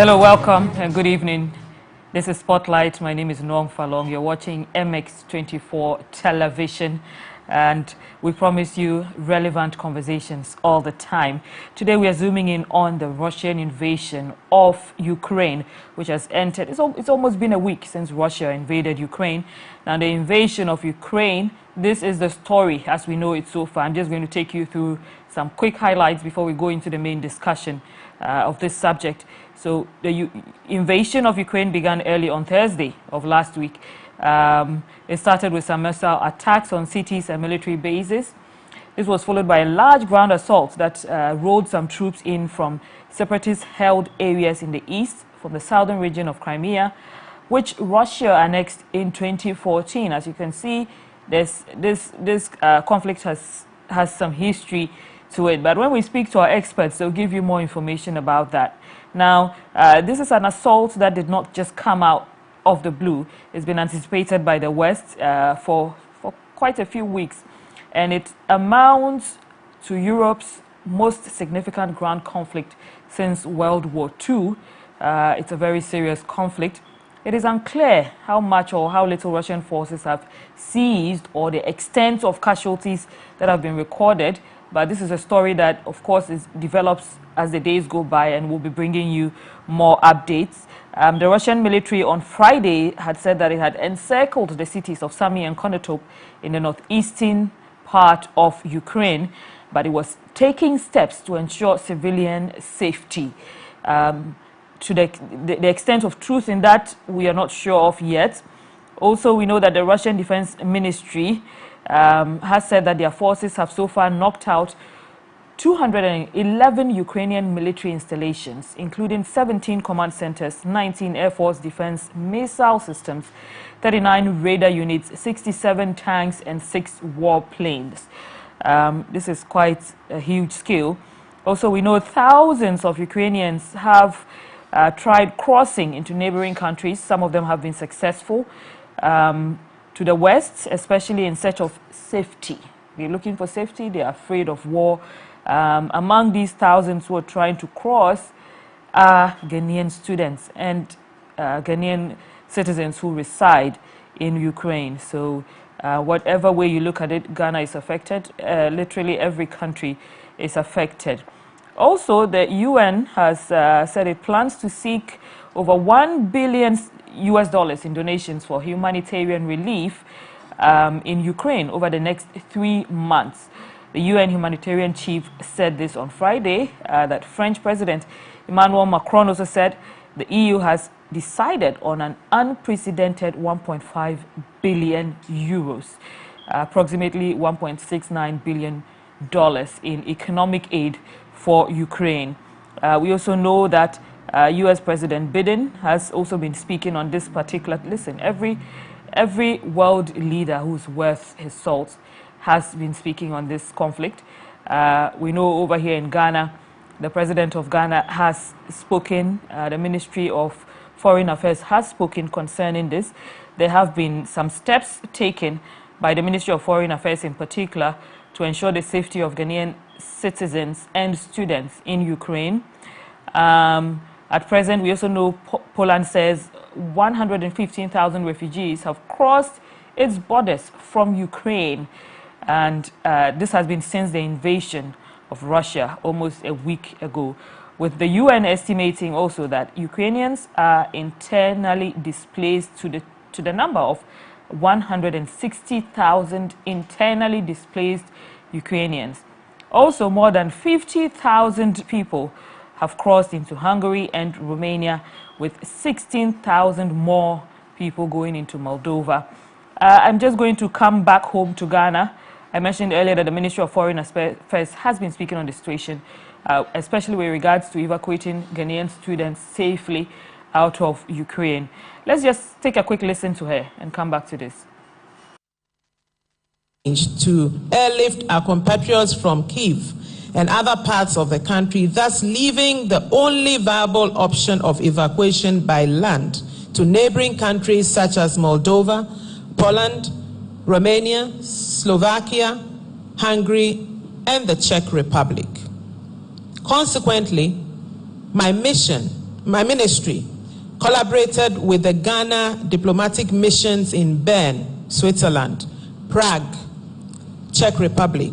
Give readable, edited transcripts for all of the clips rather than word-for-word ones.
Hello, welcome and good evening. This is Spotlight. My name is Noam Falong. You're watching MX24 television and we promise you relevant conversations all the time. Today we are zooming in on the Russian invasion of Ukraine, which has entered. It's almost been a week since Russia invaded Ukraine. Now the invasion of Ukraine, this is the story as we know it so far. I'm just going to take you through some quick highlights before we go into the main discussion of this subject. So the invasion of Ukraine began early on Thursday of last week. It started with some missile attacks on cities and military bases. This was followed by a large ground assault that rolled some troops in from separatist-held areas in the east, from the southern region of Crimea, which Russia annexed in 2014. As you can see, this conflict has some history to it. But when we speak to our experts, they'll give you more information about that. Now, this is an assault that did not just come out of the blue. It's been anticipated by the West for quite a few weeks, and it amounts to Europe's most significant ground conflict since World War II. It's a very serious conflict. It is unclear how much or how little Russian forces have seized or the extent of casualties that have been recorded. But this is a story that, of course, develops as the days go by, and we'll be bringing you more updates. The Russian military on Friday had said that it had encircled the cities of Sami and Konotop in the northeastern part of Ukraine, but it was taking steps to ensure civilian safety. To the extent of truth in that, we are not sure of yet. Also, we know that the Russian Defense Ministry has said that their forces have so far knocked out 211 Ukrainian military installations, including 17 command centers, 19 Air Force defense missile systems, 39 radar units, 67 tanks, and 6 warplanes. This is quite a huge scale. Also, we know thousands of Ukrainians have tried crossing into neighboring countries. Some of them have been successful. To the West, especially in search of safety. They're looking for safety, they're afraid of war. Among these thousands who are trying to cross are Ghanaian students and Ghanaian citizens who reside in Ukraine. So whatever way you look at it, Ghana is affected. Literally every country is affected. Also, the UN has said it plans to seek over $1 billion in donations for humanitarian relief in Ukraine over the next 3 months. The UN humanitarian chief said this on Friday. That French President Emmanuel Macron also said the EU has decided on an unprecedented 1.5 billion euros, approximately $1.69 billion in economic aid for Ukraine. We also know that U.S. President Biden has also been speaking on this particular. Listen, every world leader who's worth his salt has been speaking on this conflict. We know over here in Ghana, the president of Ghana has spoken. The Ministry of Foreign Affairs has spoken concerning this. There have been some steps taken by the Ministry of Foreign Affairs in particular to ensure the safety of Ghanaian citizens and students in Ukraine. At present, we also know Poland says 115,000 refugees have crossed its borders from Ukraine. And this has been since the invasion of Russia almost a week ago, with the UN estimating also that Ukrainians are internally displaced to the number of 160,000 internally displaced Ukrainians. Also, more than 50,000 people have crossed into Hungary and Romania, with 16,000 more people going into Moldova. I'm just going to come back home to Ghana. I mentioned earlier that the Ministry of Foreign Affairs has been speaking on the situation, especially with regards to evacuating Ghanaian students safely out of Ukraine. Let's just take a quick listen to her and come back to this. To airlift our compatriots from Kyiv and other parts of the country, thus leaving the only viable option of evacuation by land to neighboring countries such as Moldova, Poland, Romania, Slovakia, Hungary, and the Czech Republic. Consequently, my ministry, collaborated with the Ghana diplomatic missions in Bern, Switzerland, Prague, Czech Republic,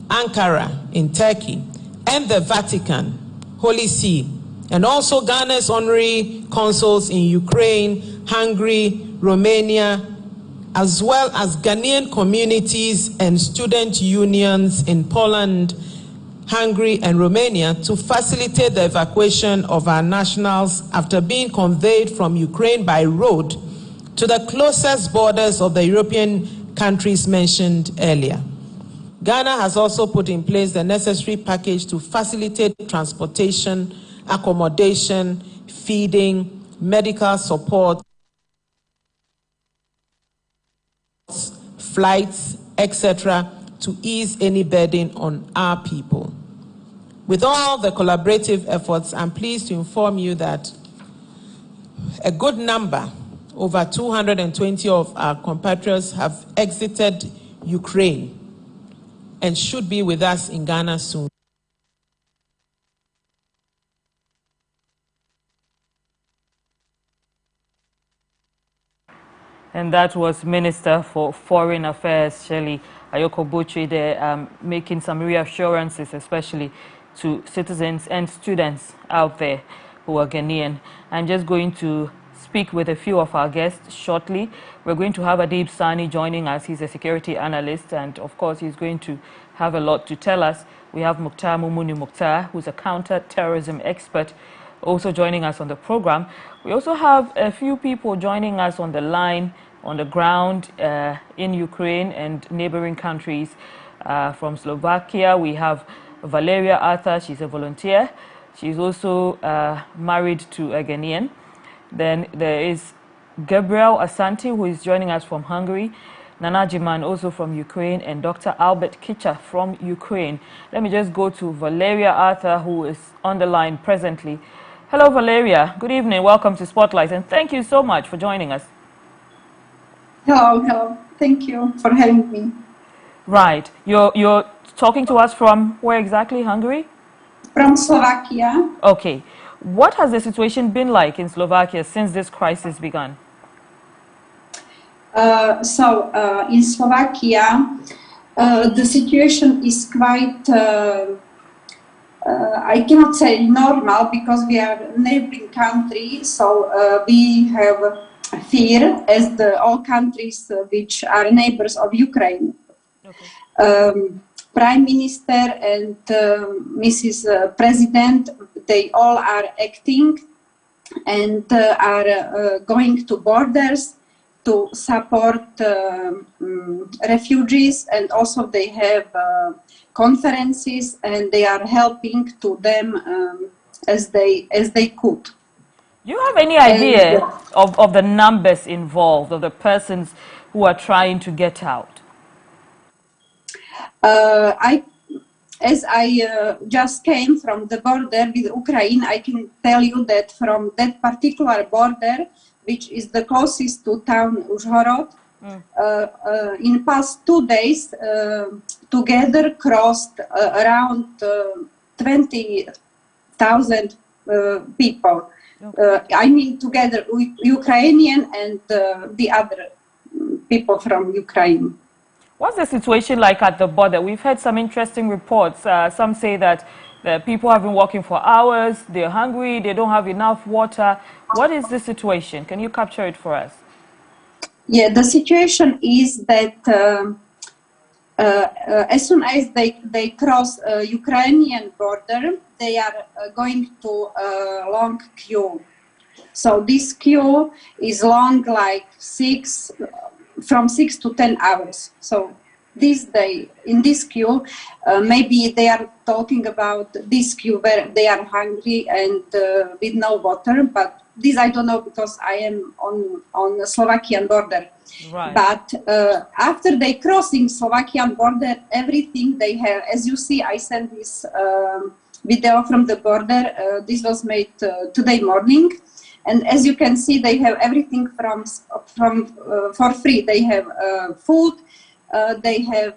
Ankara in Turkey, and the Vatican, Holy See, and also Ghana's honorary consuls in Ukraine, Hungary, Romania, as well as Ghanaian communities and student unions in Poland, Hungary, and Romania to facilitate the evacuation of our nationals after being conveyed from Ukraine by road to the closest borders of the European countries mentioned earlier. Ghana has also put in place the necessary package to facilitate transportation, accommodation, feeding, medical support, flights, etc., to ease any burden on our people. With all the collaborative efforts, I'm pleased to inform you that a good number, over 220 of our compatriots, have exited Ukraine and should be with us in Ghana soon. And that was Minister for Foreign Affairs, Shirley Ayoko Botchwey, there making some reassurances, especially to citizens and students out there who are Ghanaian. I'm just going to speak with a few of our guests shortly. We're going to have Adib Sani joining us. He's a security analyst, and of course he's going to have a lot to tell us. We have Mukhtar Mumuni Mukhtar, who's a counter-terrorism expert, also joining us on the program. We also have a few people joining us on the line, on the ground in Ukraine and neighboring countries. From Slovakia, we have Valeria Arthur. She's a volunteer. She's also married to a Ghanaian. Then there is Gabriel Asante, who is joining us from Hungary. Nana Jiman, also from Ukraine, and Dr. Albert Kicha from Ukraine. Let me just go to Valeria Arthur, who is on the line presently. Hello, Valeria. Good evening. Welcome to Spotlight, and thank you so much for joining us. Hello. Thank you for having me. Right. You're talking to us from where exactly? Hungary? From Slovakia. Okay. What has the situation been like in Slovakia since this crisis began? In Slovakia, the situation is quite, I cannot say normal, because we are a neighboring country, so we have fear as all countries which are neighbors of Ukraine. Okay. Prime Minister and Mrs. President, they all are acting and are going to borders to support refugees, and also they have conferences and they are helping to them as they could. Do you have any idea of the numbers involved, of the persons who are trying to get out? as I just came from the border with Ukraine, I can tell you that from that particular border, which is the closest to town Uzhhorod, in past 2 days, together crossed around 20,000 people. I mean, together Ukrainian and the other people from Ukraine. What's the situation like at the border? We've heard some interesting reports. Some say that the people have been walking for hours, they're hungry, they don't have enough water. What is the situation? Can you capture it for us? Yeah, the situation is that as soon as they cross Ukrainian border, they are going to a long queue. So this queue is long, like from 6 to 10 hours. So this day, in this queue, maybe they are talking about this queue where they are hungry and with no water, but this I don't know because I am on the Slovakian border. Right. But after they crossing Slovakian border, everything they have, as you see, I sent this video from the border. This was made today morning. And as you can see, they have everything for free. They have food, they have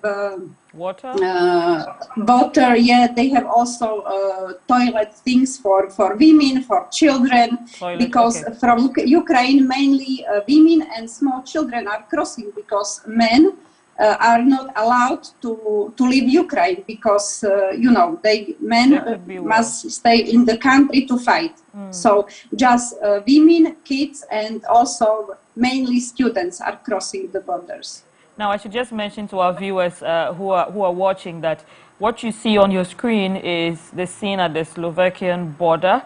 water. Water. Yeah, they have also toilet things for women, for children. Toilet, because okay. From Ukraine, mainly women and small children are crossing because men are not allowed to leave Ukraine because men must stay in the country to fight. So just women, kids, and also mainly students are crossing the borders. Now, I should just mention to our viewers who are watching that what you see on your screen is the scene at the Slovakian border.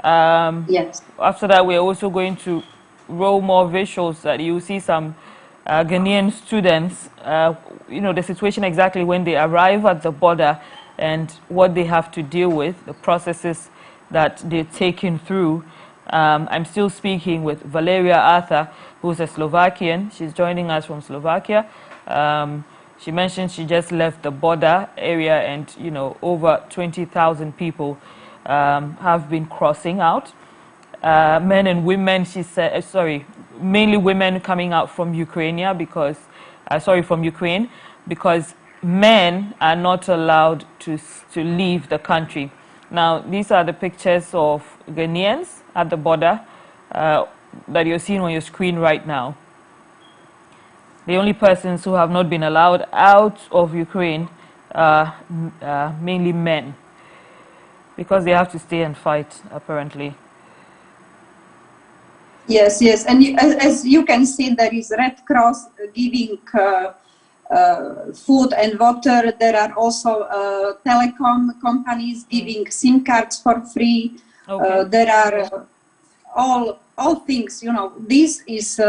Yes. After that, we're also going to roll more visuals that you see some Ghanaian students, the situation exactly when they arrive at the border and what they have to deal with, the processes that they're taken through. I'm still speaking with Valeria Arthur, who's a Slovakian. She's joining us from Slovakia. She mentioned she just left the border area and, over 20,000 people have been crossing out. Men and women, she said, mainly women coming out from Ukraine because men are not allowed to leave the country. Now, these are the pictures of Ghanaians at the border that you're seeing on your screen right now. The only persons who have not been allowed out of Ukraine are mainly men because they have to stay and fight, apparently. Yes, and as you can see, there is Red Cross giving food and water. There are also telecom companies giving SIM cards for free. Okay. There are all things. This is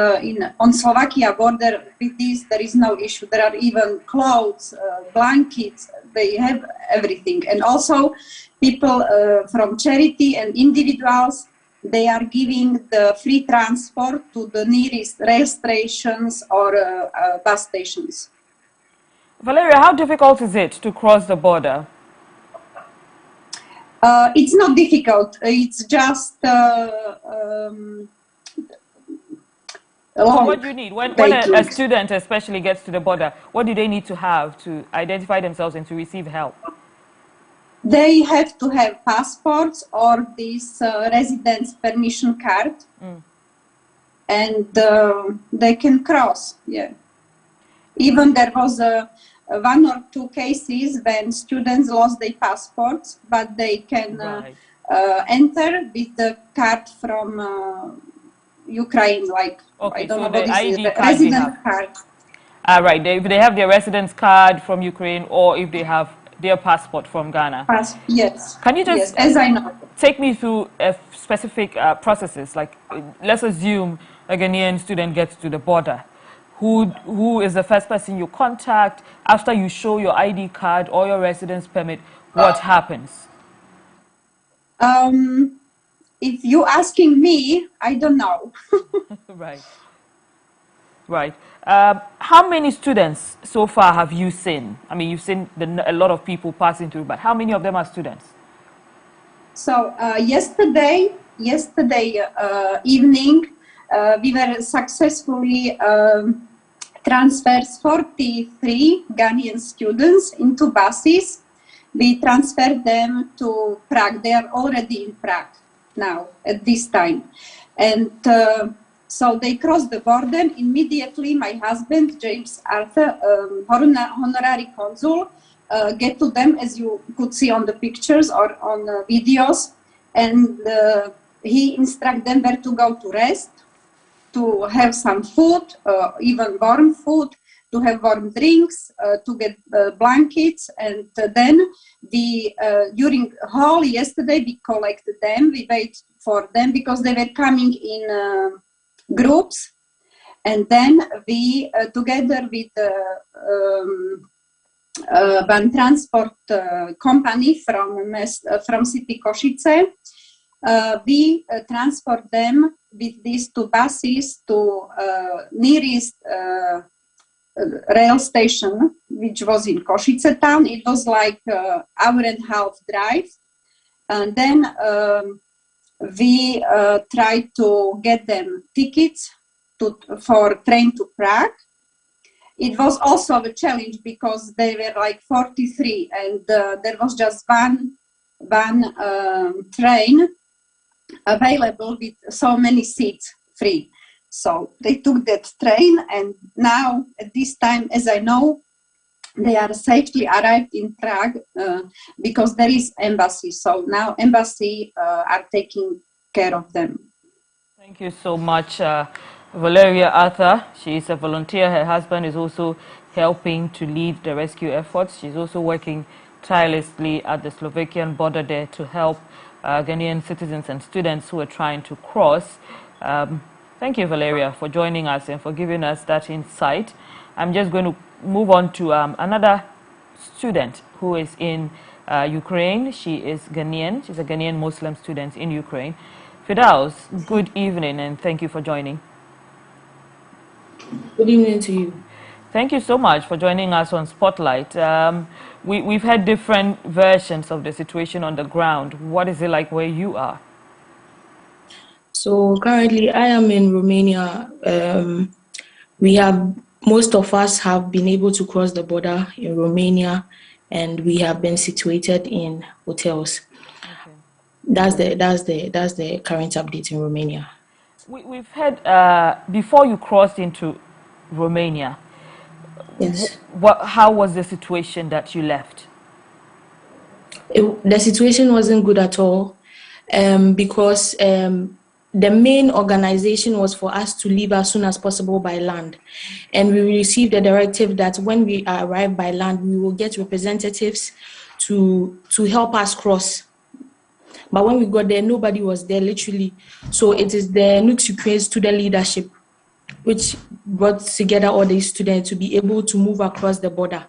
on Slovakia border. With this, there is no issue. There are even clothes, blankets. They have everything, and also people from charity and individuals. They are giving the free transport to the nearest rail stations or bus stations. Valeria, how difficult is it to cross the border? It's not difficult. It's just long. What do you need? When a student especially gets to the border, what do they need to have to identify themselves and to receive help? They have to have passports or this residence permission card, and they can cross. Yeah. Even there was one or two cases when students lost their passports, but they can enter with the card from Ukraine, like I don't know what is the residence card. Right. If they have their residence card from Ukraine, or if they have their passport from Ghana. Yes. Can you just as I know, take me through specific processes? Like, let's assume a Ghanaian student gets to the border. Who is the first person you contact after you show your ID card or your residence permit? What happens? If you're asking me, I don't know. Right. Right. How many students so far have you seen? I mean, you've seen a lot of people passing through, but how many of them are students? So yesterday evening, we were successfully transferred 43 Ghanaian students into buses. We transferred them to Prague. They are already in Prague now at this time. And so they crossed the border. Immediately, my husband, James Arthur, honorary consul, get to them, as you could see on the pictures or on videos. And he instructed them where to go to rest, to have some food, even warm food, to have warm drinks, to get blankets. And then we, during whole yesterday, we collected them. We wait for them because they were coming in groups. And then we, together with one transport company from city Košice, we transport them with these two buses to nearest rail station, which was in Košice town. It was like an hour and a half drive. And then we tried to get them tickets for train to Prague. It was also a challenge because they were like 43 and there was just one train available with so many seats free. So they took that train, and now at this time, as I know, they are safely arrived in Prague because there is embassy. So now embassy are taking care of them. Thank you so much, Valeria Arthur. She is a volunteer. Her husband is also helping to lead the rescue efforts. She's also working tirelessly at the Slovakian border there to help Ghanaian citizens and students who are trying to cross. Thank you, Valeria, for joining us and for giving us that insight. I'm just going to move on to another student who is in Ukraine. She is Ghanaian. She's a Ghanaian Muslim student in Ukraine. Firdaus, good evening and thank you for joining. Good evening to you. Thank you so much for joining us on Spotlight. We've had different versions of the situation on the ground. What is it like where you are? So currently I am in Romania. Most of us have been able to cross the border in Romania, and we have been situated in hotels. Okay. That's the current update in Romania. We've had before you crossed into Romania. Yes. How was the situation that you left? The situation wasn't good at all because the main organization was for us to leave as soon as possible by land. And we received a directive that when we arrive by land, we will get representatives to help us cross. But when we got there, nobody was there, literally. So it is the Nux Ukraine student leadership which brought together all these students to be able to move across the border.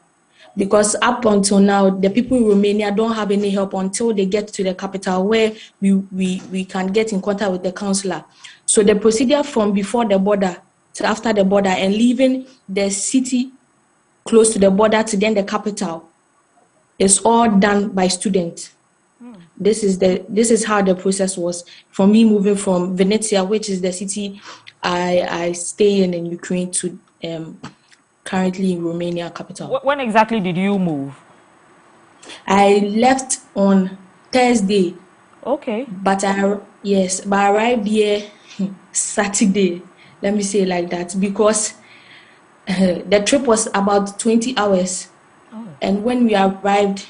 Because up until now, the people in Romania don't have any help until they get to the capital where we can get in contact with the consular. So the procedure from before the border to after the border and leaving the city close to the border to then the capital is all done by students. This is how the process was for me moving from Venezia, which is the city I stay in Ukraine, to currently in Romania capital. When exactly did you move? I left on Thursday. Okay. But I arrived here Saturday. Let me say it like that, because the trip was about 20 hours. Oh. And when we arrived,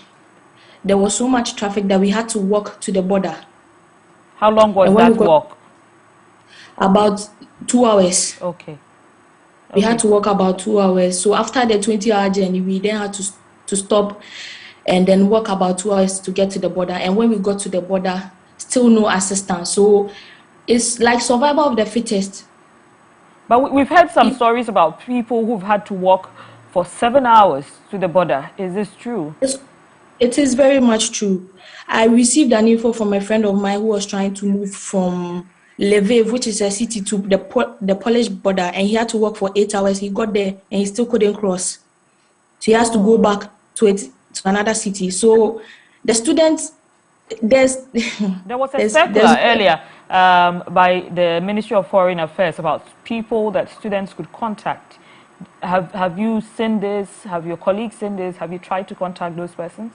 there was so much traffic that we had to walk to the border. How long was that walk? About 2 hours. Okay. We had to walk about 2 hours. So after the 20-hour journey, we then had to stop and then walk about 2 hours to get to the border. And when we got to the border, still no assistance. So it's like survival of the fittest. But we've heard some stories about people who've had to walk for 7 hours to the border. Is this true? It is very much true. I received an info from a friend of mine who was trying to move from Lviv, which is a city, to the Polish border, and he had to walk for 8 hours. He got there and he still couldn't cross. So he has to go back to another city. So the students, there was a circular earlier by the Ministry of Foreign Affairs about people that students could contact. Have you seen this? Have your colleagues seen this? Have you tried to contact those persons?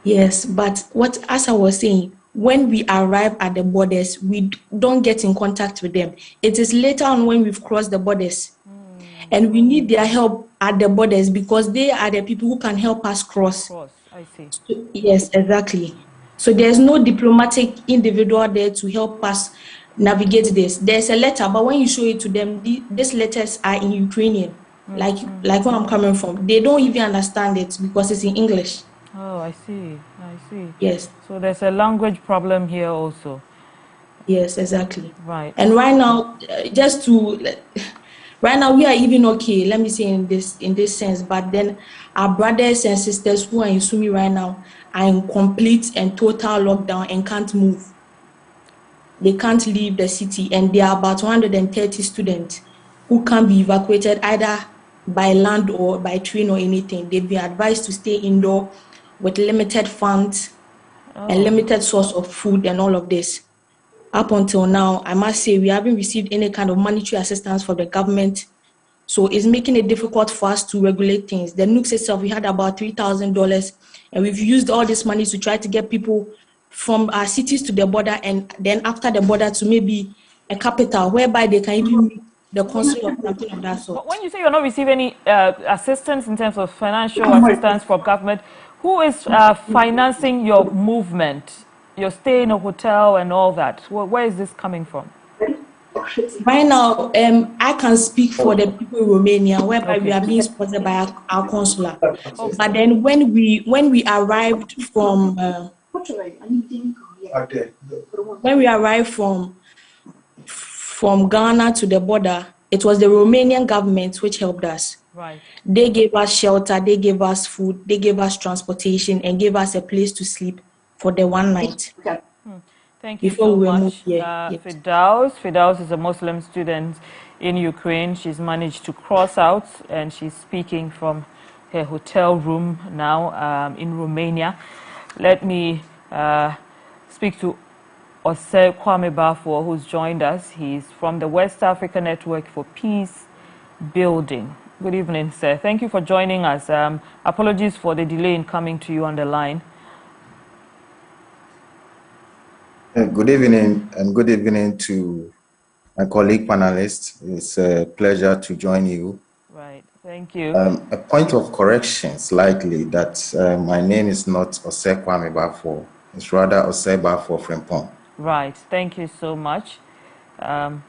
Yes, but as I was saying, when we arrive at the borders, we don't get in contact with them. It is later on when we've crossed the borders. And we need their help at the borders because they are the people who can help us cross. I see. So, yes, exactly. So there's no diplomatic individual there to help us navigate this. There's a letter, but when you show it to them, these letters are in Ukrainian, like where I'm coming from. They don't even understand it because it's in English. Oh, I see. Yes. So there's a language problem here also. Yes, exactly. Right. And right now, right now we are even okay, let me say in this sense, but then our brothers and sisters who are in Sumi right now are in complete and total lockdown and can't move. They can't leave the city, and there are about 130 students who can be evacuated either by land or by train or anything. They've been advised to stay indoor with limited funds and limited source of food and all of this. Up until now, I must say we haven't received any kind of monetary assistance from the government. So it's making it difficult for us to regulate things. The nukes itself, we had about $3,000, and we've used all this money to try to get people from our cities to the border, and then after the border to maybe a capital whereby they can even meet the consul or something of that sort. But when you say you're not receiving any assistance in terms of financial assistance from government, who is financing your movement? Your stay in a hotel and all that. Where is this coming from? Right now, I can speak for the people in Romania, whereby we are being sponsored by our consular. But then when we arrived from Ghana to the border, it was the Romanian government which helped us. Right. They gave us shelter, they gave us food, they gave us transportation, and gave us a place to sleep for the one night. Thank you so much. Firdaus is a Muslim student in Ukraine. She's managed to cross out, and she's speaking from her hotel room now in Romania. Let me speak to Osei Kwame Bafo, who's joined us. He's from the West Africa Network for Peace Building. Good evening, sir. Thank you for joining us. Apologies for the delay in coming to you on the line. Good evening, and good evening to my colleague panelists. It's a pleasure to join you. Right, thank you. A point of correction slightly, that my name is not Osei Kwame Bafo. It's rather Osei Bafo Frimpong. Right, thank you so much. And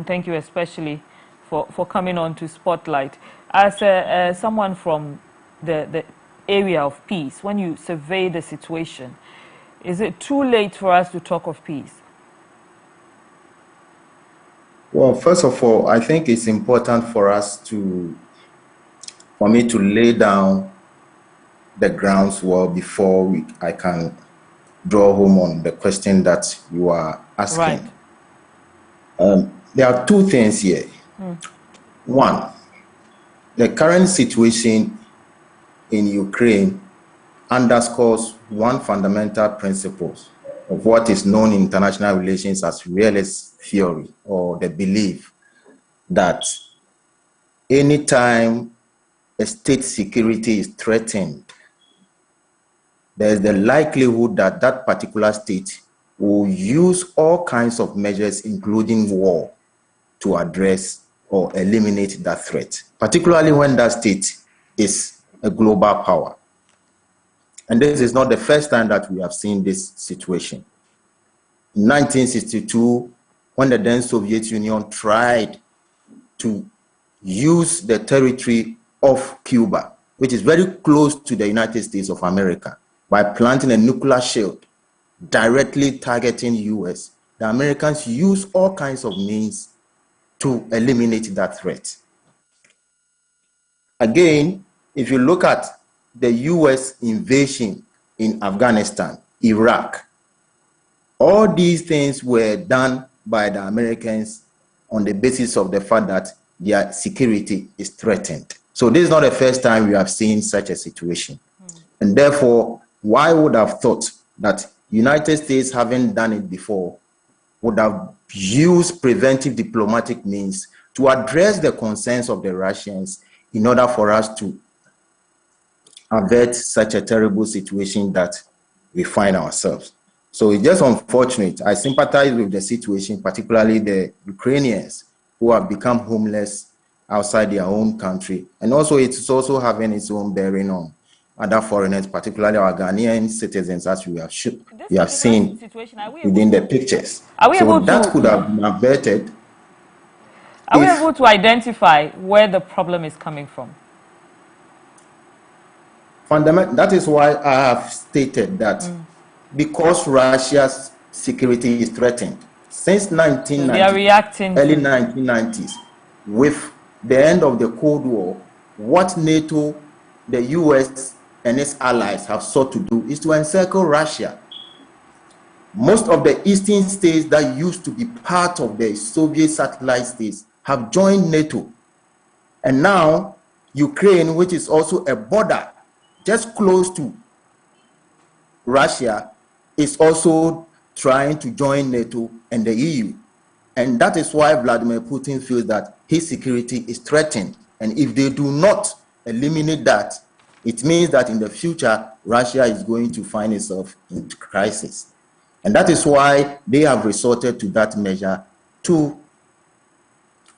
thank you especially for coming on to Spotlight. As someone from the area of peace, when you survey the situation, is it too late for us to talk of peace? Well, first of all, I think it's important for me to lay down the groundswell before I can draw home on the question that you are asking. Right. There are two things here. One, the current situation in Ukraine underscores one fundamental principle of what is known in international relations as realist theory, or the belief that anytime a state security is threatened, there is the likelihood that that particular state will use all kinds of measures, including war, to address or eliminate that threat, particularly when that state is a global power. And this is not the first time that we have seen this situation. In 1962, when the then Soviet Union tried to use the territory of Cuba, which is very close to the United States of America, by planting a nuclear shield directly targeting the US, the Americans used all kinds of means to eliminate that threat. Again, if you look at the US invasion in Afghanistan, Iraq, all these things were done by the Americans on the basis of the fact that their security is threatened. So this is not the first time we have seen such a situation. And therefore, why would have thought that United States, having done it before, would have used preventive diplomatic means to address the concerns of the Russians in order for us to avert such a terrible situation that we find ourselves. So it's just unfortunate. I sympathize with the situation, particularly the Ukrainians who have become homeless outside their own country. And also it's also having its own bearing on other foreigners, particularly our Ghanaian citizens, as we have seen within the pictures. So that could have been averted. Are we able to identify where the problem is coming from? That is why I have stated that because Russia's security is threatened since 1990, early 1990s, with the end of the Cold War, what NATO, the US, and its allies have sought to do is to encircle Russia. Most of the eastern states that used to be part of the Soviet satellite states have joined NATO. And now Ukraine, which is also a border just close to Russia, is also trying to join NATO and the EU. And that is why Vladimir Putin feels that his security is threatened. And if they do not eliminate that, it means that in the future, Russia is going to find itself in crisis. And that is why they have resorted to that measure to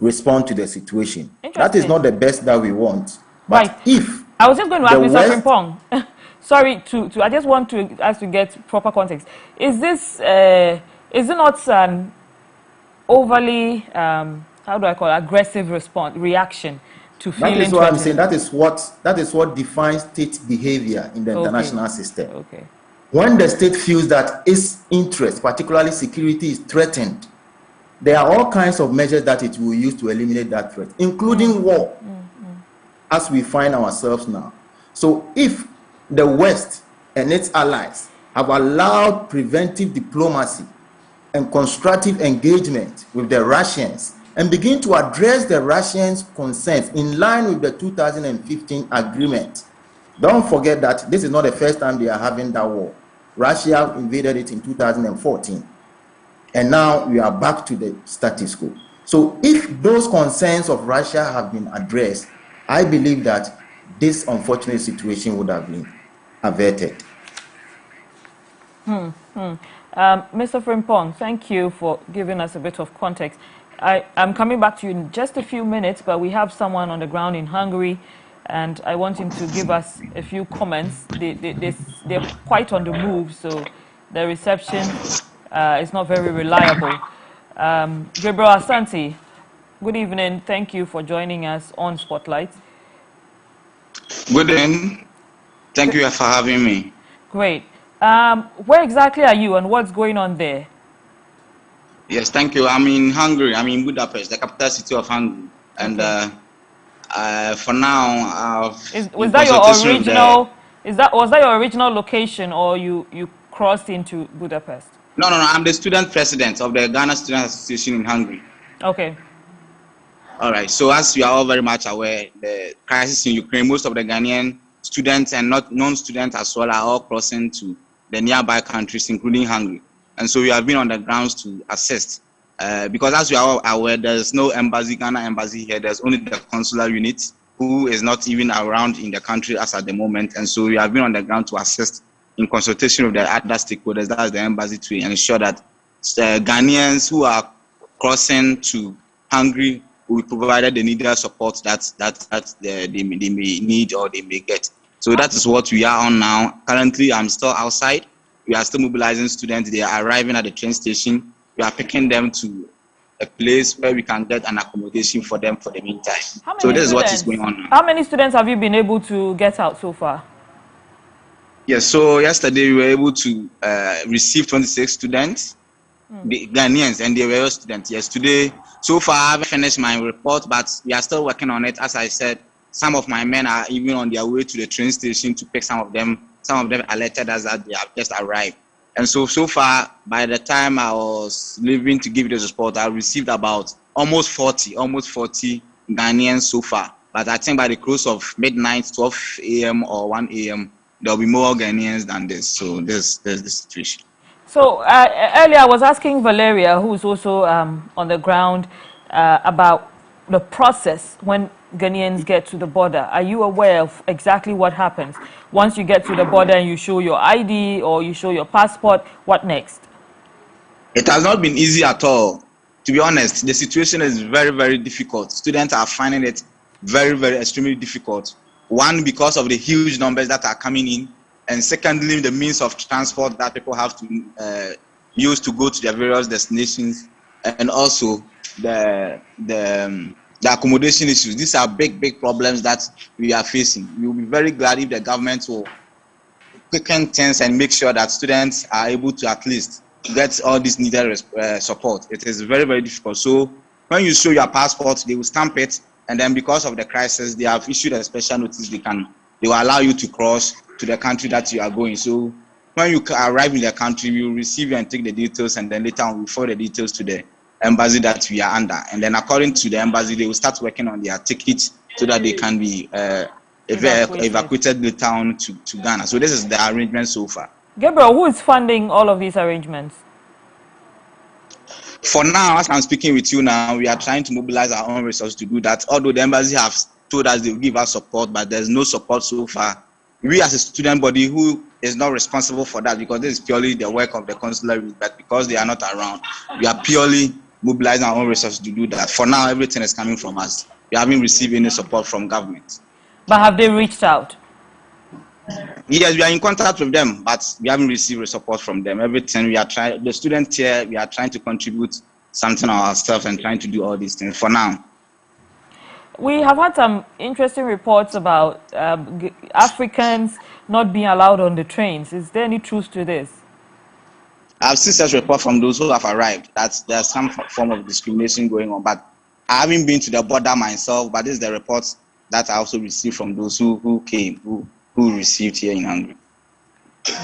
respond to the situation. That is not the best that we want. But right. If I was just going to ask Mr. Frimpong, sorry, I just want us to get proper context. Is this, is it not an overly, how do I call it, aggressive reaction to feeling threatened? That is what I'm saying. That is what defines state behavior in the international system. Okay. When the state feels that its interest, particularly security, is threatened, there are all kinds of measures that it will use to eliminate that threat, including war, as we find ourselves now. So if the West and its allies have allowed preventive diplomacy and constructive engagement with the Russians and begin to address the Russians' concerns in line with the 2015 agreement, don't forget that this is not the first time they are having that war. Russia invaded it in 2014. And now we are back to the status quo. So if those concerns of Russia have been addressed, I believe that this unfortunate situation would have been averted. Mr. Frimpong, thank you for giving us a bit of context. I'm coming back to you in just a few minutes, but we have someone on the ground in Hungary, and I want him to give us a few comments. They're quite on the move, so the reception is not very reliable. Gabriel Asante, good evening. Thank you for joining us on Spotlight. Good evening. Thank you for having me. Great. Where exactly are you and what's going on there? Yes, thank you. I'm in Hungary. I'm in Budapest, the capital city of Hungary. And for now, was that your original? Was that your original location, or you crossed into Budapest? No. I'm the student president of the Ghana Student Association in Hungary. Okay. All right. So as you are all very much aware, the crisis in Ukraine, most of the Ghanaian students and non-students as well are all crossing to the nearby countries, including Hungary. And so we have been on the grounds to assist. Because as you are all aware, there's no embassy, Ghana embassy here. There's only the consular unit who is not even around in the country as at the moment. And so we have been on the ground to assist in consultation with the other stakeholders, that's the embassy, to ensure that Ghanaians who are crossing to Hungary will be provided the needed support that they may need or they may get. So that is what we are on now. Currently, I'm still outside. We are still mobilizing students. They are arriving at the train station. We are picking them to a place where we can get an accommodation for them for the meantime. So this is what is going on now. How many students have you been able to get out so far? Yes, so yesterday we were able to receive 26 students, the Ghanaians, and they were all students. Yes, today, so far I haven't finished my report, but we are still working on it. As I said, some of my men are even on their way to the train station to pick some of them. Some of them alerted us that they have just arrived. And so far, by the time I was leaving to give this report, I received about almost 40 Ghanaians so far. But I think by the close of midnight, 12 a.m. or 1 a.m., there'll be more Ghanaians than this. So there's the situation. So earlier I was asking Valeria, who's also on the ground, about the process when Ghanaians get to the border. Are you aware of exactly what happens? Once you get to the border and you show your ID or you show your passport, what next? It has not been easy at all. To be honest, the situation is very, very difficult. Students are finding it very, very extremely difficult. One, because of the huge numbers that are coming in, and secondly, the means of transport that people have to use to go to their various destinations, and also the accommodation issues. These are big problems that we are facing. We will be very glad if the government will quicken things and make sure that students are able to at least get all this needed support. It is very, very difficult. So when you show your passport, they will stamp it, and then because of the crisis, they have issued a special notice. They will allow you to cross to the country that you are going. So when you arrive in the country, we will receive you and take the details, and then later on we forward the details to the embassy that we are under. And then according to the embassy, they will start working on their tickets so that they can be evacuated later on to Ghana. So this is the arrangement so far. Gabriel, who is funding all of these arrangements? For now, as I'm speaking with you now, we are trying to mobilize our own resources to do that. Although the embassy have told us they will give us support, but there's no support so far. We as a student body who is not responsible for that, because this is purely the work of the consular, but because they are not around, we are purely mobilizing our own resources to do that. For now, everything is coming from us. We haven't received any support from government. But have they reached out? Yes, we are in contact with them, but we haven't received support from them. Everything we are trying, the students here, we are trying to contribute something ourselves and trying to do all these things for now. We have had some interesting reports about Africans not being allowed on the trains. Is there any truth to this? I've seen such report from those who have arrived that there's some form of discrimination going on, but I haven't been to the border myself, but this is the reports that I also received from those who came, who received here in Hungary.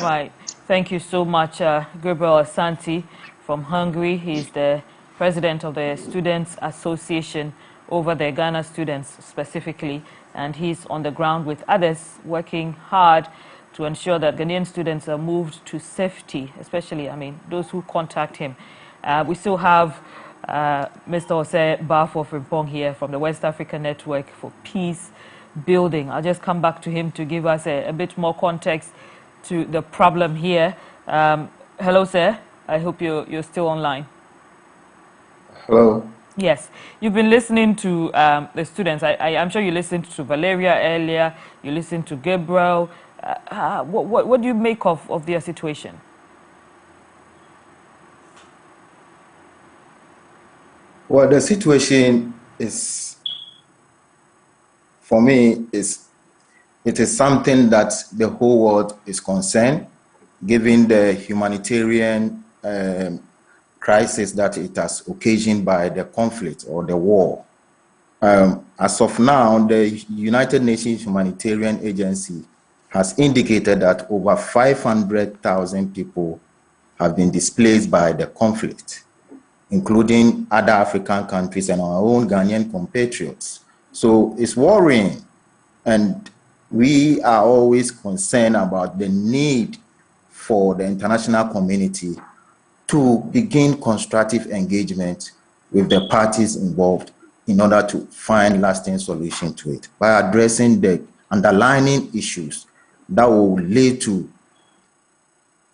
Right. Thank you so much, Gabriel Asante from Hungary. He's the president of the Students Association over the Ghana students specifically, and he's on the ground with others working hard to ensure that Ghanaian students are moved to safety, especially, those who contact him. We still have Mr. Jose Bafo Frimpong here from the West African Network for Peace Building. I'll just come back to him to give us a bit more context to the problem here. Hello, sir. I hope you're still online. Hello. Yes, you've been listening to the students. I'm sure you listened to Valeria earlier. You listened to Gabriel. What do you make of their situation? Well, the situation is, for me, it is something that the whole world is concerned, given the humanitarian crisis that it has occasioned by the conflict or the war. As of now, the United Nations Humanitarian Agency has indicated that over 500,000 people have been displaced by the conflict, including other African countries and our own Ghanaian compatriots. So it's worrying, and we are always concerned about the need for the international community to begin constructive engagement with the parties involved in order to find lasting solution to it by addressing the underlying issues that will lead to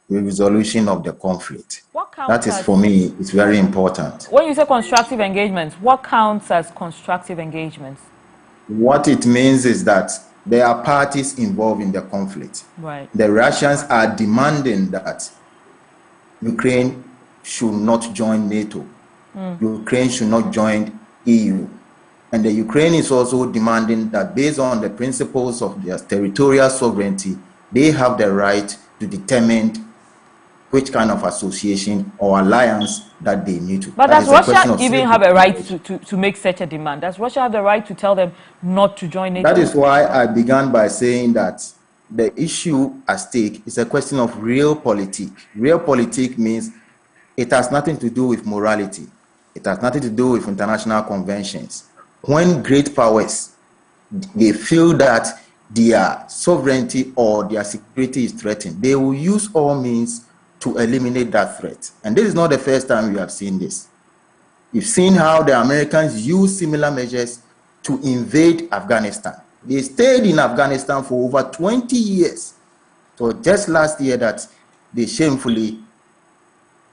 the resolution of the conflict. That is, for me, it's very important. When you say constructive engagements, what counts as constructive engagements? What it means is that there are parties involved in the conflict. Right. The Russians are demanding that Ukraine should not join NATO. Ukraine should not join EU. And the Ukraine is also demanding that, based on the principles of their territorial sovereignty, they have the right to determine which kind of association or alliance that they need to. But does Russia even have a right to make such a demand? Does Russia have the right to tell them not to join NATO? That is why I began by saying that the issue at stake is a question of realpolitik. Realpolitik means it has nothing to do with morality. It has nothing to do with international conventions. When great powers, they feel that their sovereignty or their security is threatened, they will use all means to eliminate that threat. And this is not the first time we have seen this. You've seen how the Americans use similar measures to invade Afghanistan. They stayed in Afghanistan for over 20 years. So just last year that they shamefully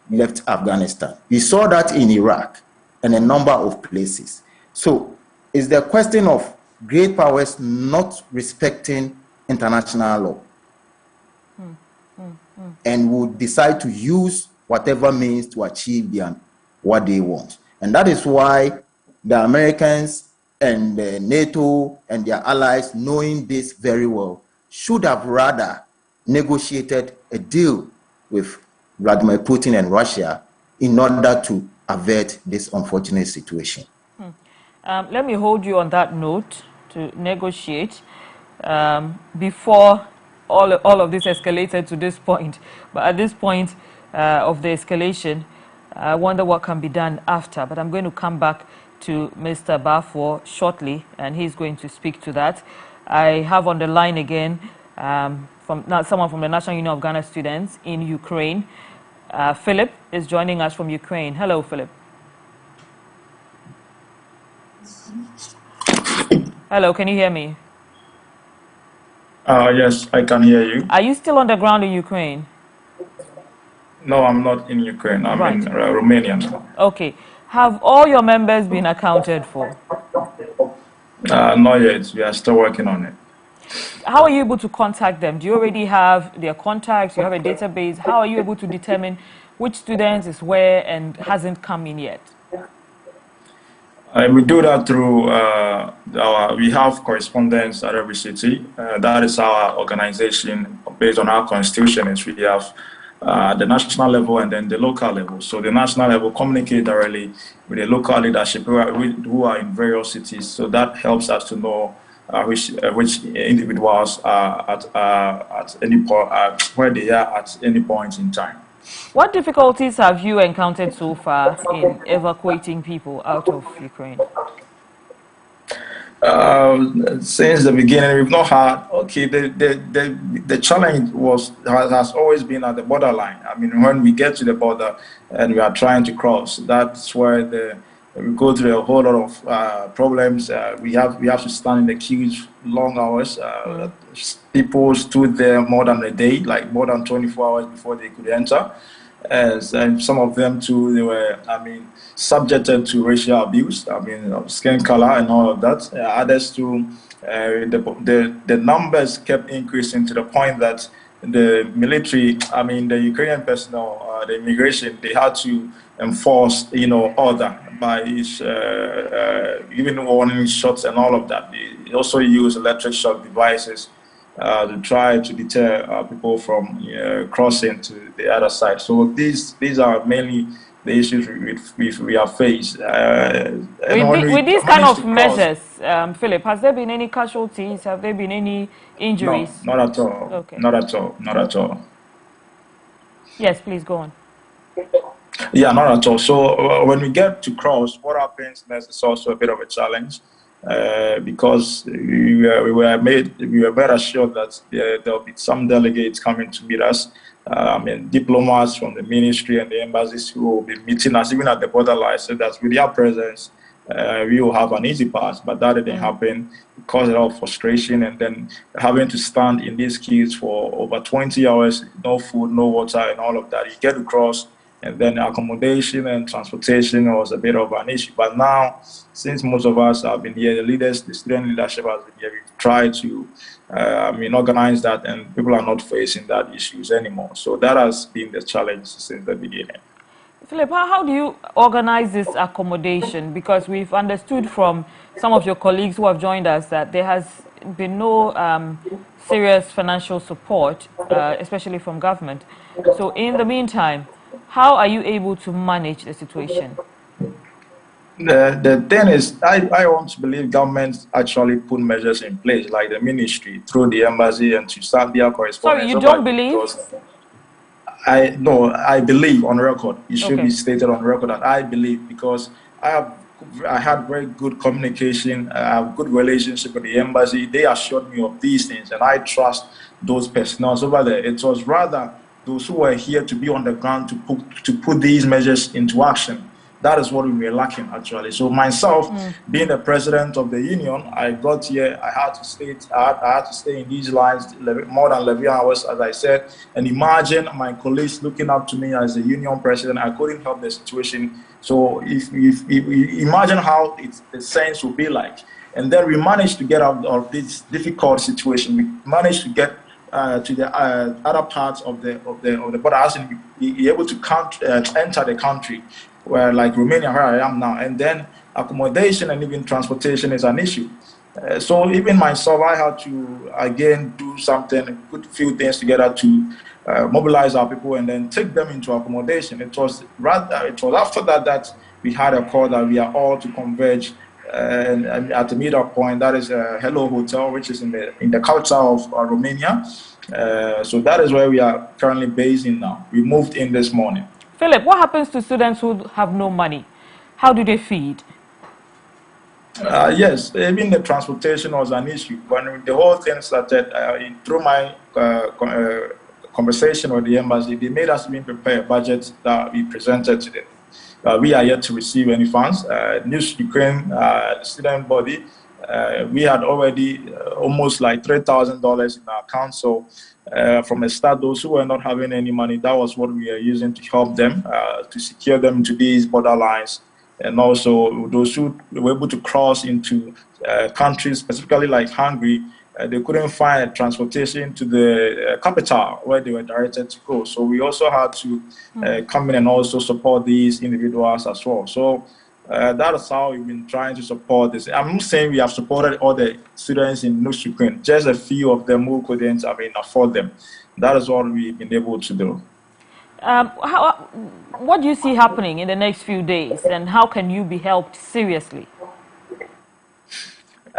left Afghanistan. We saw that in Iraq and a number of places. So it's the question of great powers not respecting international law and would decide to use whatever means to achieve what they want. And that is why the Americans and NATO and their allies, knowing this very well, should have rather negotiated a deal with Vladimir Putin and Russia in order to avert this unfortunate situation. Let me hold you on that note to negotiate before all of this escalated to this point. But at this point of the escalation, I wonder what can be done after. But I'm going to come back to Mr. Bafo shortly, and he's going to speak to that. I have on the line again someone from the National Union of Ghana Students in Ukraine. Philip is joining us from Ukraine. Hello, Philip. Hello, can you hear me? Yes, I can hear you. Are you still on the ground in Ukraine? No, I'm not in Ukraine. I'm Right. in Romania now. Okay. Have all your members been accounted for? Not yet. We are still working on it. How are you able to contact them? Do you already have their contacts? You have a database? How are you able to determine which student is where and hasn't come in yet? We do that through we have correspondence at every city. That is our organization based on our constitution. We have the national level and then the local level. So the national level communicate directly with the local leadership who are in various cities. So that helps us to know which individuals are at any point, where they are at any point in time. What difficulties have you encountered so far in evacuating people out of Ukraine? Since the beginning, we've not had. Okay, the challenge has always been at the borderline. I mean, when we get to the border and we are trying to cross, that's where we go through a whole lot of problems. We have to stand in the queues long hours. People stood there more than a day, like more than 24 hours before they could enter. And some of them too, they were, subjected to racial abuse. Skin color and all of that. Others too, the numbers kept increasing to the point that the military, the Ukrainian personnel, the immigration, they had to enforce, order by even warning shots and all of that. They also use electric shock devices to try to deter people from crossing to the other side. So these are mainly the issues we have faced. With these kind of measures, Philip, has there been any casualties? Have there been any injuries? No, not at all. Okay. Not at all. Yes, please go on. Yeah, not at all. So when we get to cross, what happens next is also a bit of a challenge. Because we were made assured that there will be some delegates coming to meet us. Diplomats from the ministry and the embassies who will be meeting us even at the borderline, so that with their presence we will have an easy pass. But that didn't happen. It caused a lot of frustration, and then having to stand in these queues for over 20 hours, no food, no water, and all of that. You get across, and then accommodation and transportation was a bit of an issue. But now, since most of us have been here, the leaders, the student leadership has been here, we've tried to organize that, and people are not facing that issues anymore. So that has been the challenge since the beginning. Philip, how do you organize this accommodation? Because we've understood from some of your colleagues who have joined us that there has been no serious financial support, especially from government. So in the meantime, how are you able to manage the situation? The thing is, I want to believe governments actually put measures in place, like the ministry, through the embassy, and to start their correspondence. Sorry, you don't believe? I believe on record. It should Okay. be stated on record that I believe, because I had very good communication, I have good relationship with the embassy. They assured me of these things, and I trust those personnel over there. It was rather those who were here to be on the ground to put these measures into action. That is what we were lacking, actually. So myself, being the president of the union, I got here. I had to stay in these lines more than 11 hours, as I said. And imagine my colleagues looking up to me as the union president. I couldn't help the situation. So if imagine how the sense would be like. And then we managed to get out of this difficult situation. We managed to get to the other parts of the border, as in be able to enter the country, where like Romania, where I am now, and then accommodation and even transportation is an issue. So even myself, I had to again do something, put a few things together to mobilize our people and then take them into accommodation. It was after that we had a call that we are all to converge and at the middle point, that is Hello Hotel, which is in the capital of Romania. So that is where we are currently based in now. We moved in this morning. Philip, what happens to students who have no money? How do they feed? Yes, even the transportation was an issue. When the whole thing started, through my conversation with the embassy, they made us even prepare a budget that we presented to them. We are yet to receive any funds. News Ukraine student body, we had already almost like $3,000 in our account. So from the start, those who were not having any money, that was what we are using to help them, to secure them to these borderlines. And also those who were able to cross into countries, specifically like Hungary, they couldn't find transportation to the capital where they were directed to go. So we also had to come in and also support these individuals as well. So that is how we've been trying to support this. I'm not saying we have supported all the students in North Ukraine, just a few of them who couldn't, afford them. That is what we've been able to do. What do you see happening in the next few days, and how can you be helped seriously?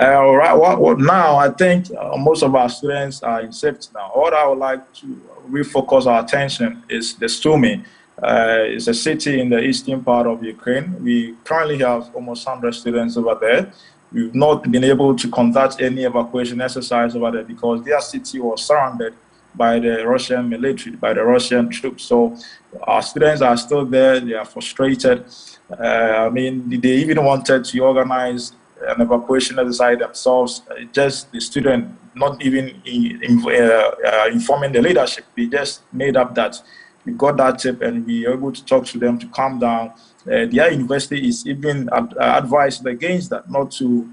All right. Well, now I think most of our students are in safety now. What I would like to refocus our attention is the Sumy. It's a city in the eastern part of Ukraine. We currently have almost 100 students over there. We've not been able to conduct any evacuation exercise over there because their city was surrounded by the Russian military, by the Russian troops. So our students are still there. They are frustrated. They even wanted to organize an evacuation exercise themselves. Just the student, not even informing the leadership. They just made up that we got that tip and we were able to talk to them to calm down. Their university is even advised against that, not to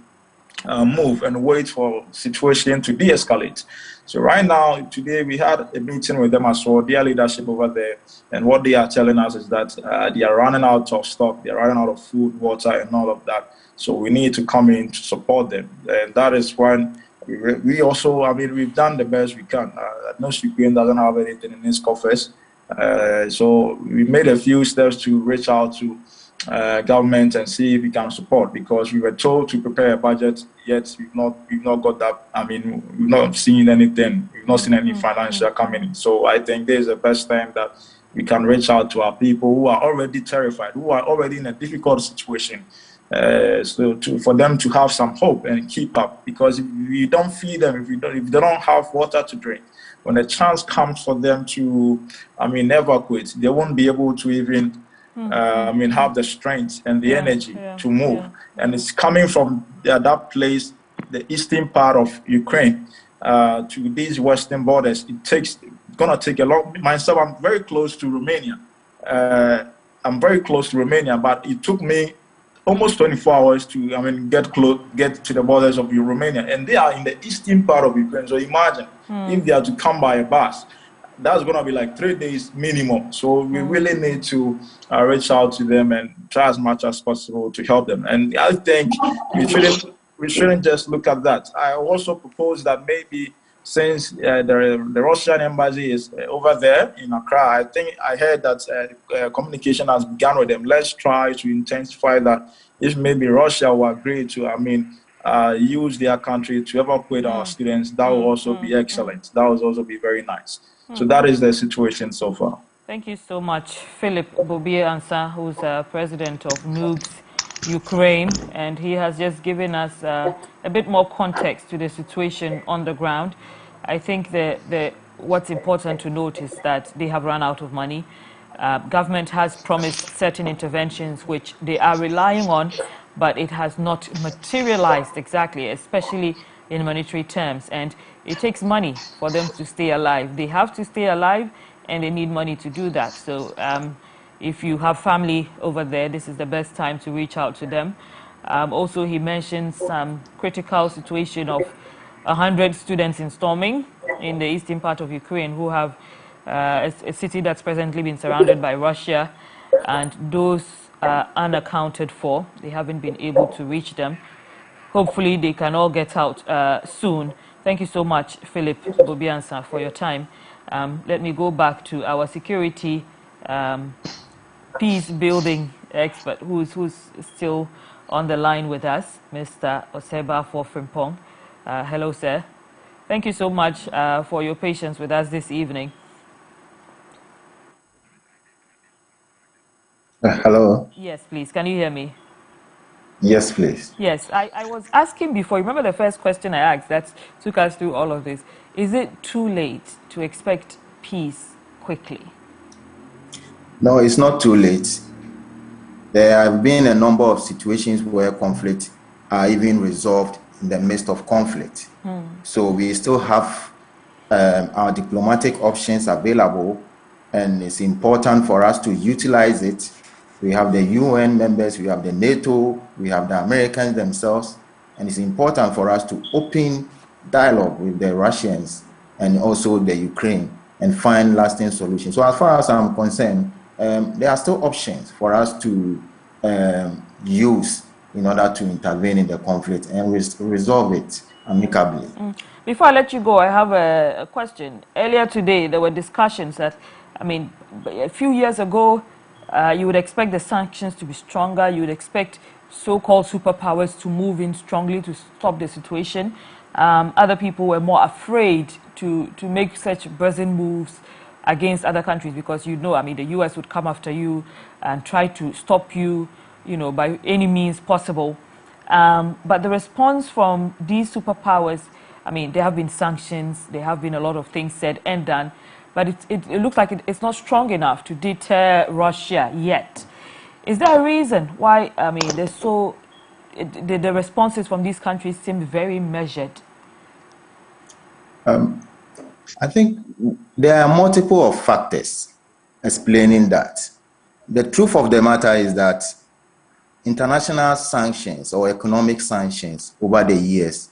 move and wait for situation to de-escalate. So right now, today we had a meeting with them as well, their leadership over there, and what they are telling us is that they are running out of stock, they are running out of food, water, and all of that. So we need to come in to support them, and that is when we also, we've done the best we can. North Ukraine doesn't have anything in its coffers, so we made a few steps to reach out to government and see if we can support, because we were told to prepare a budget, yet we've not got that. We've not seen anything. We've not seen any financial coming in. So I think this is the best time that we can reach out to our people who are already terrified, who are already in a difficult situation. For them to have some hope and keep up, because if we don't feed them, if they don't have water to drink, when the chance comes for them to, evacuate, they won't be able to even, have the strength and the energy to move. And it's coming from that place, the eastern part of Ukraine, to these western borders. It's gonna take a long. Myself, I'm very close to Romania. But it took me almost 24 hours to get to the borders of Romania, and they are in the eastern part of Ukraine. So imagine if they are to come by a bus, that's going to be like 3 days minimum. So we really need to reach out to them and try as much as possible to help them. And I think we shouldn't just look at that. I also propose that maybe since the Russian embassy is over there in Accra, I think I heard that communication has begun with them. Let's try to intensify that. If maybe Russia will agree to, use their country to evacuate our students, that will also be excellent. That will also be very nice. So that is the situation so far. Thank you so much, Philip Bobiansa, who's president of NUGS Ukraine, and he has just given us a bit more context to the situation on the ground. I think what's important to note is that they have run out of money. Government has promised certain interventions which they are relying on, but it has not materialized exactly, especially in monetary terms. And it takes money for them to stay alive. They have to stay alive, and they need money to do that. So if you have family over there, this is the best time to reach out to them. Also, he mentions some critical situation of 100 students in storming in the eastern part of Ukraine who have a city that's presently been surrounded by Russia, and those are unaccounted for. They haven't been able to reach them. Hopefully, they can all get out soon. Thank you so much, Philip Bobiansa, for your time. Let me go back to our security peace building expert who's still on the line with us, Mr. Oseba Frimpong. Hello, sir. Thank you so much for your patience with us this evening. Hello. Yes, please. Can you hear me? Yes, please. Yes, I was asking before. Remember the first question I asked that took us through all of this. Is it too late to expect peace quickly? No, it's not too late. There have been a number of situations where conflict are even resolved in the midst of conflict. So we still have our diplomatic options available, and it's important for us to utilize it. We have the UN members, we have the NATO, we have the Americans themselves, and it's important for us to open dialogue with the Russians and also the Ukraine and find lasting solutions. So as far as I'm concerned, there are still options for us to use in order to intervene in the conflict and resolve it amicably. Before I let you go, I have a question. Earlier today, there were discussions that, a few years ago, you would expect the sanctions to be stronger. You would expect so-called superpowers to move in strongly to stop the situation. Other people were more afraid to make such brazen moves against other countries because, the U.S. would come after you and try to stop you, by any means possible. But the response from these superpowers, there have been sanctions, there have been a lot of things said and done, but it looks like it's not strong enough to deter Russia yet. Is there a reason why, the responses from these countries seem very measured? I think there are multiple of factors explaining that. The truth of the matter is that international sanctions or economic sanctions over the years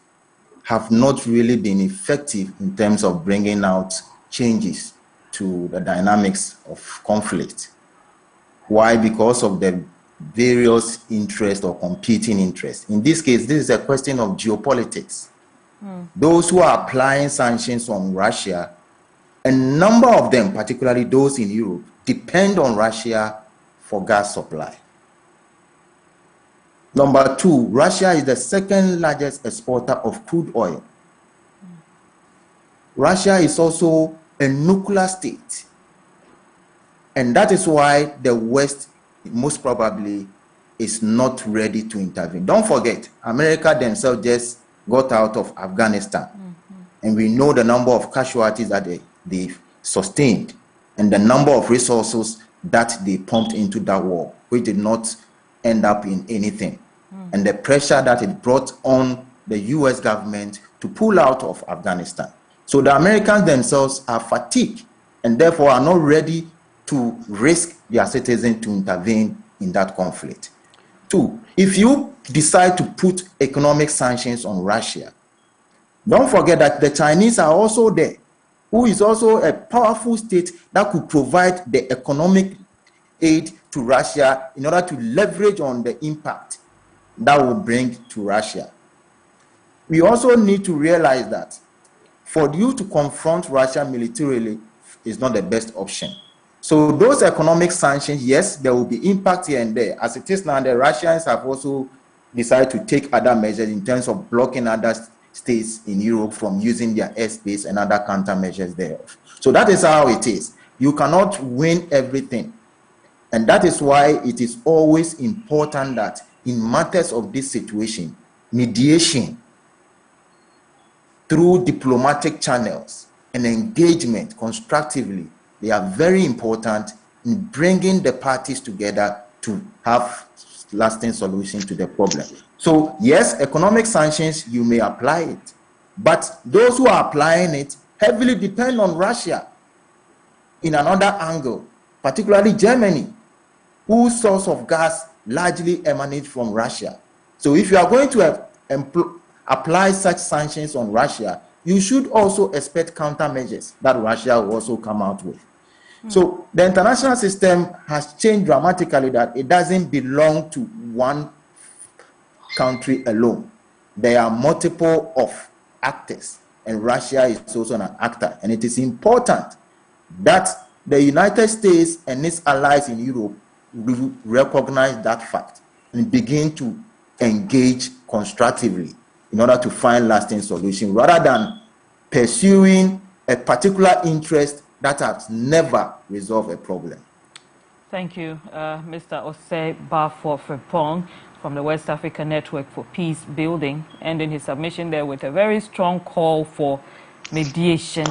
have not really been effective in terms of bringing out changes to the dynamics of conflict. Why? Because of the various interests or competing interests. In this case, this is a question of geopolitics. Those who are applying sanctions on Russia, a number of them, particularly those in Europe, depend on Russia for gas supply. Number two, Russia is the second largest exporter of crude oil. Russia is also a nuclear state. And that is why the West most probably is not ready to intervene. Don't forget, America themselves just got out of Afghanistan. And we know the number of casualties that they've sustained and the number of resources that they pumped into that war, which did not end up in anything. And the pressure that it brought on the US government to pull out of Afghanistan. So the Americans themselves are fatigued and therefore are not ready to risk their citizens to intervene in that conflict. Two, if you decide to put economic sanctions on Russia, don't forget that the Chinese are also there, who is also a powerful state that could provide the economic aid to Russia in order to leverage on the impact that will bring to Russia. We also need to realize that for you to confront Russia militarily is not the best option. So those economic sanctions, yes, there will be impact here and there. As it is now, the Russians have also decided to take other measures in terms of blocking other states in Europe from using their airspace and other countermeasures there. So that is how it is. You cannot win everything. And that is why it is always important that in matters of this situation, mediation through diplomatic channels and engagement constructively, they are very important in bringing the parties together to have lasting solutions to the problem. So yes, economic sanctions, you may apply it, but those who are applying it heavily depend on Russia in another angle, particularly Germany, whose source of gas largely emanates from Russia. So if you are going to apply such sanctions on Russia, you should also expect countermeasures that Russia will also come out with. So the international system has changed dramatically, that it doesn't belong to one country alone. There are multiple of actors, and Russia is also an actor. And it is important that the United States and its allies in Europe recognize that fact and begin to engage constructively in order to find lasting solutions, rather than pursuing a particular interest that has never resolved a problem. Thank you, Mr. Osei Bafo-Frimpong from the West African Network for Peace Building, ending his submission there with a very strong call for mediation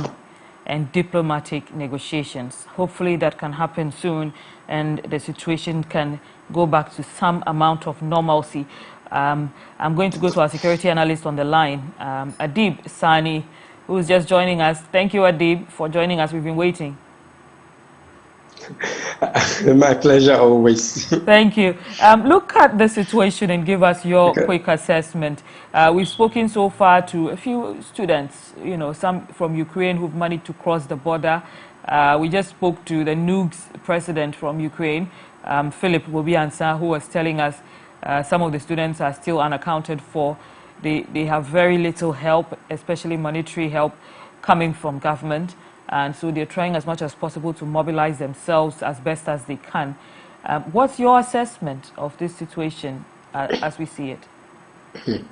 and diplomatic negotiations. Hopefully that can happen soon and the situation can go back to some amount of normalcy. I'm going to go to our security analyst on the line, Adib Sani, who's just joining us. Thank you, Adib, for joining us. We've been waiting. My pleasure always. Thank you. Look at the situation and give us your quick assessment. We've spoken so far to a few students, you know, some from Ukraine who've managed to cross the border. We just spoke to the NUG's president from Ukraine, Philip Wobiansa, who was telling us some of the students are still unaccounted for. They have very little help, especially monetary help, coming from government. And so they're trying as much as possible to mobilize themselves as best as they can. What's your assessment of this situation as we see it?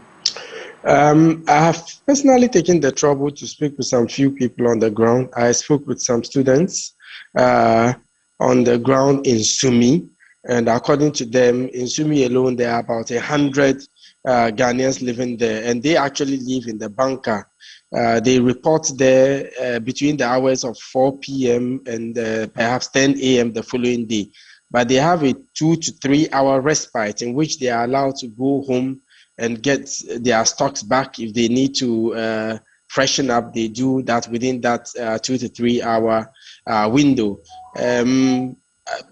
I have personally taken the trouble to speak with some few people on the ground. I spoke with some students on the ground in Sumi. And according to them, in Sumi alone, there are about 100 Ghanaians living there. And they actually live in the bunker. They report there between the hours of 4 p.m. and perhaps 10 a.m. the following day. But they have a 2 to 3 hour respite in which they are allowed to go home and get their stocks back. If they need to freshen up, they do that within that 2 to 3 hour window.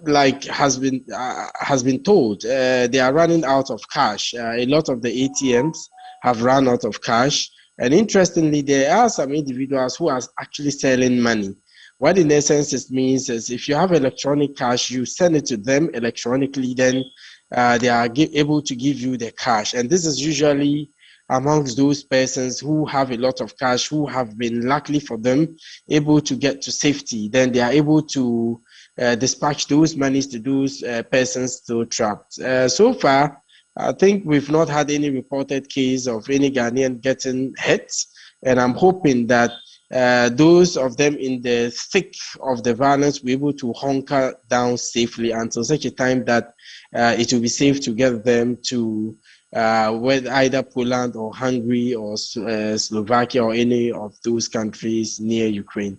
Like has been told, they are running out of cash. A lot of the ATMs have run out of cash. And interestingly, there are some individuals who are actually selling money. What in essence it means is if you have electronic cash, you send it to them electronically, then they are able to give you the cash. And this is usually amongst those persons who have a lot of cash, who have been, luckily for them, able to get to safety. Then they are able to dispatch those monies to those persons still trapped. So far, I think we've not had any reported case of any Ghanaian getting hit, and I'm hoping that those of them in the thick of the violence will be able to hunker down safely until such a time that it will be safe to get them to either Poland or Hungary or Slovakia or any of those countries near Ukraine.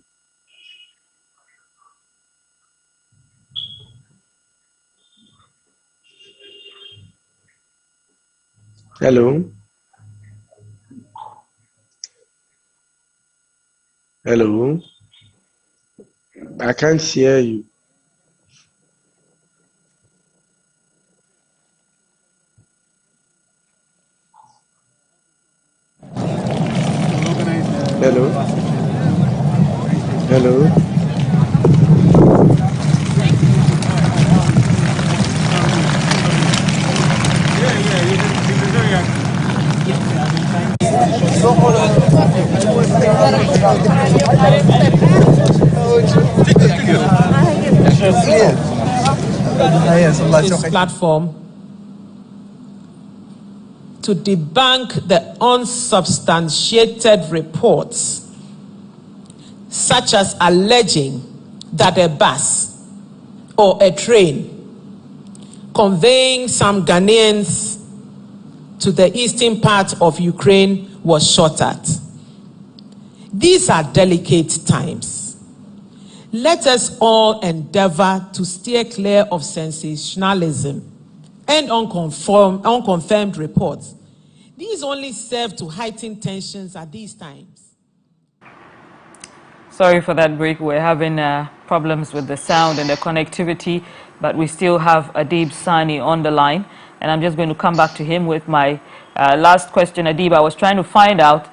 Hello. Hello. I can't hear you. Hello. Hello. This platform to debunk the unsubstantiated reports, such as alleging that a bus or a train conveying some Ghanaians to the eastern part of Ukraine was shot at. These are delicate times. Let us all endeavor to steer clear of sensationalism and unconfirmed reports. These only serve to heighten tensions at these times. Sorry for that break. We're having problems with the sound and the connectivity, but we still have Adib Sani on the line, and I'm just going to come back to him with my last question. Adib, I was trying to find out,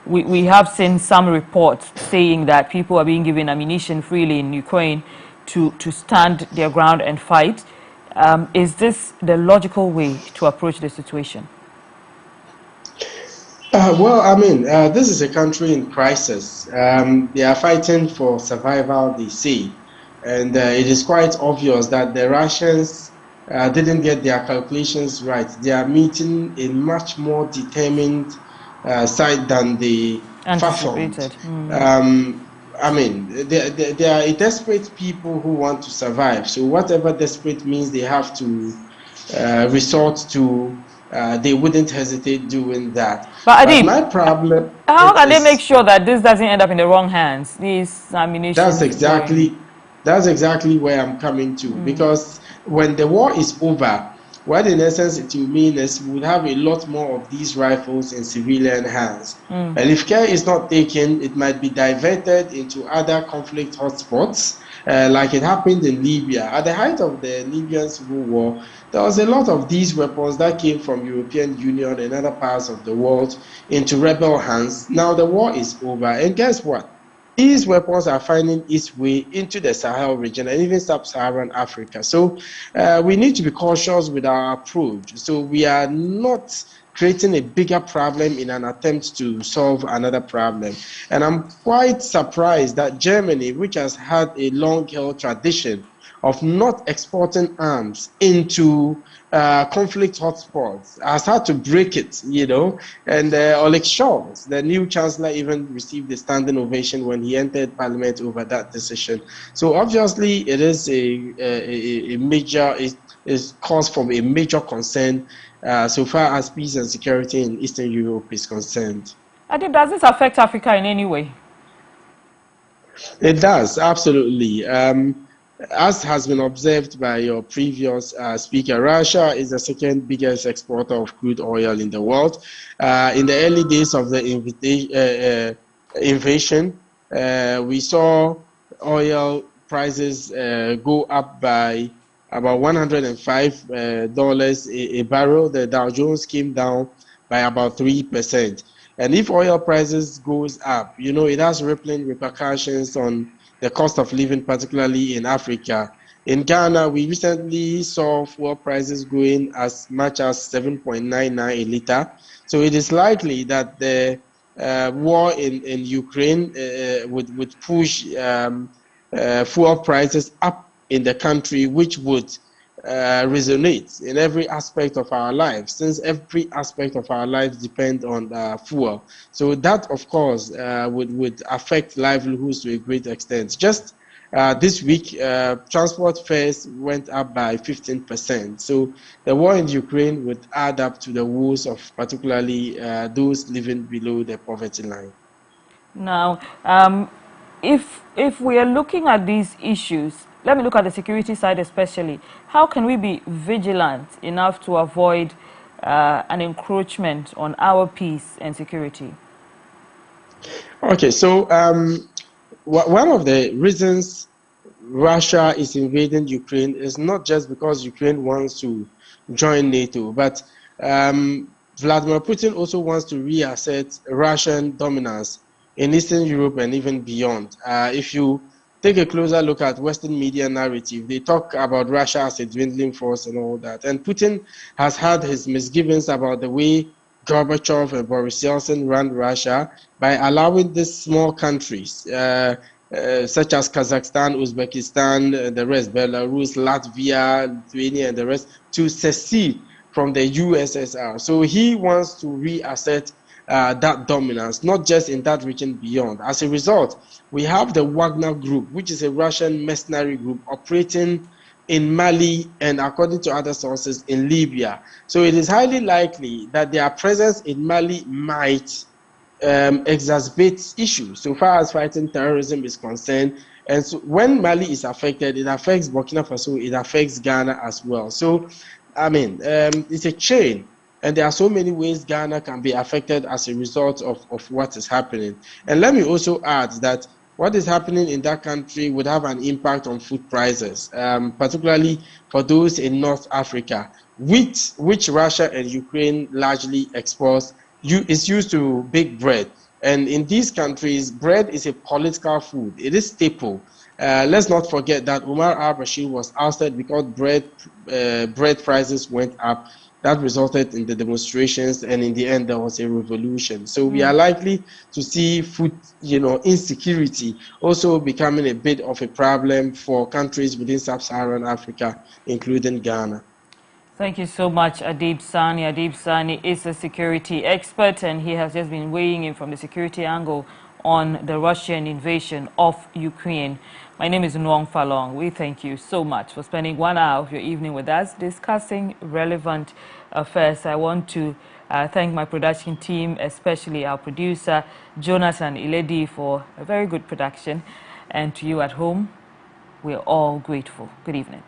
we have seen some reports saying that people are being given ammunition freely in Ukraine to stand their ground and fight. Is this the logical way to approach the situation? Well, I mean, this is a country in crisis. They are fighting for survival, they say. And it is quite obvious that the Russians didn't get their calculations right. They are meeting a much more determined side than they anticipated. I mean, they are a desperate people who want to survive. So whatever desperate means they have to resort to, they wouldn't hesitate doing that. But Adib, my problem, how can they make sure that this doesn't end up in the wrong hands? These ammunition. That's exactly where I'm coming to. Because when the war is over, what in essence it will mean is we would have a lot more of these rifles in civilian hands. And if care is not taken, it might be diverted into other conflict hotspots, like it happened in Libya. At the height of the Libyan civil war, there was a lot of these weapons that came from European Union and other parts of the world into rebel hands. Now the war is over, and guess what? These weapons are finding its way into the Sahel region and even sub-Saharan Africa. So we need to be cautious with our approach. So we are not creating a bigger problem in an attempt to solve another problem. And I'm quite surprised that Germany, which has had a long-held tradition of not exporting arms into conflict hotspots, has had to break it, you know. And Olaf Scholz, the new chancellor, even received a standing ovation when he entered parliament over that decision. So obviously it is a major, is cause for a major concern so far as peace and security in Eastern Europe is concerned. Adib, does this affect Africa in any way? It does, absolutely. As has been observed by your previous speaker, Russia is the second biggest exporter of crude oil in the world. In the early days of the invasion, we saw oil prices go up by about $105 a barrel. The Dow Jones came down by about 3%. And if oil prices goes up, you know, it has rippling repercussions on the cost of living, particularly in Africa. In Ghana, we recently saw fuel prices going as much as 7.99 a liter. So it is likely that the war in Ukraine would push fuel prices up in the country, which would resonate in every aspect of our lives, since every aspect of our lives depend on fuel. So that, of course, would affect livelihoods to a great extent. Just this week, transport fares went up by 15%. So the war in Ukraine would add up to the woes of particularly those living below the poverty line. Now, if we are looking at these issues, let me look at the security side especially. How can we be vigilant enough to avoid an encroachment on our peace and security? Okay, so one of the reasons Russia is invading Ukraine is not just because Ukraine wants to join NATO, but Vladimir Putin also wants to reassert Russian dominance in Eastern Europe and even beyond. If you take a closer look at Western media narrative, they talk about Russia as a dwindling force and all that. And Putin has had his misgivings about the way Gorbachev and Boris Yeltsin ran Russia by allowing these small countries, such as Kazakhstan, Uzbekistan, and the rest, Belarus, Latvia, Lithuania, and the rest, to secede from the USSR. So he wants to reassert that dominance, not just in that region beyond. As a result, we have the Wagner Group, which is a Russian mercenary group operating in Mali and, according to other sources, in Libya. So it is highly likely that their presence in Mali might exacerbate issues so far as fighting terrorism is concerned. And so when Mali is affected, it affects Burkina Faso, it affects Ghana as well. So, I mean, it's a chain. And there are so many ways Ghana can be affected as a result of what is happening. And let me also add that what is happening in that country would have an impact on food prices, particularly for those in North Africa, which Russia and Ukraine largely exports. Is used to bake bread. And in these countries, bread is a political food. It is staple. Let's not forget that Omar al-Bashir was ousted because bread prices went up. That resulted in the demonstrations, and in the end, there was a revolution. So we are likely to see food, insecurity also becoming a bit of a problem for countries within sub-Saharan Africa, including Ghana. Thank you so much, Adib Sani. Adib Sani is a security expert, and he has just been weighing in from the security angle on the Russian invasion of Ukraine. My name is Nwong Falong. We thank you so much for spending 1 hour of your evening with us discussing relevant affairs. I want to thank my production team, especially our producer, Jonathan Iledi, for a very good production. And to you at home, we're all grateful. Good evening.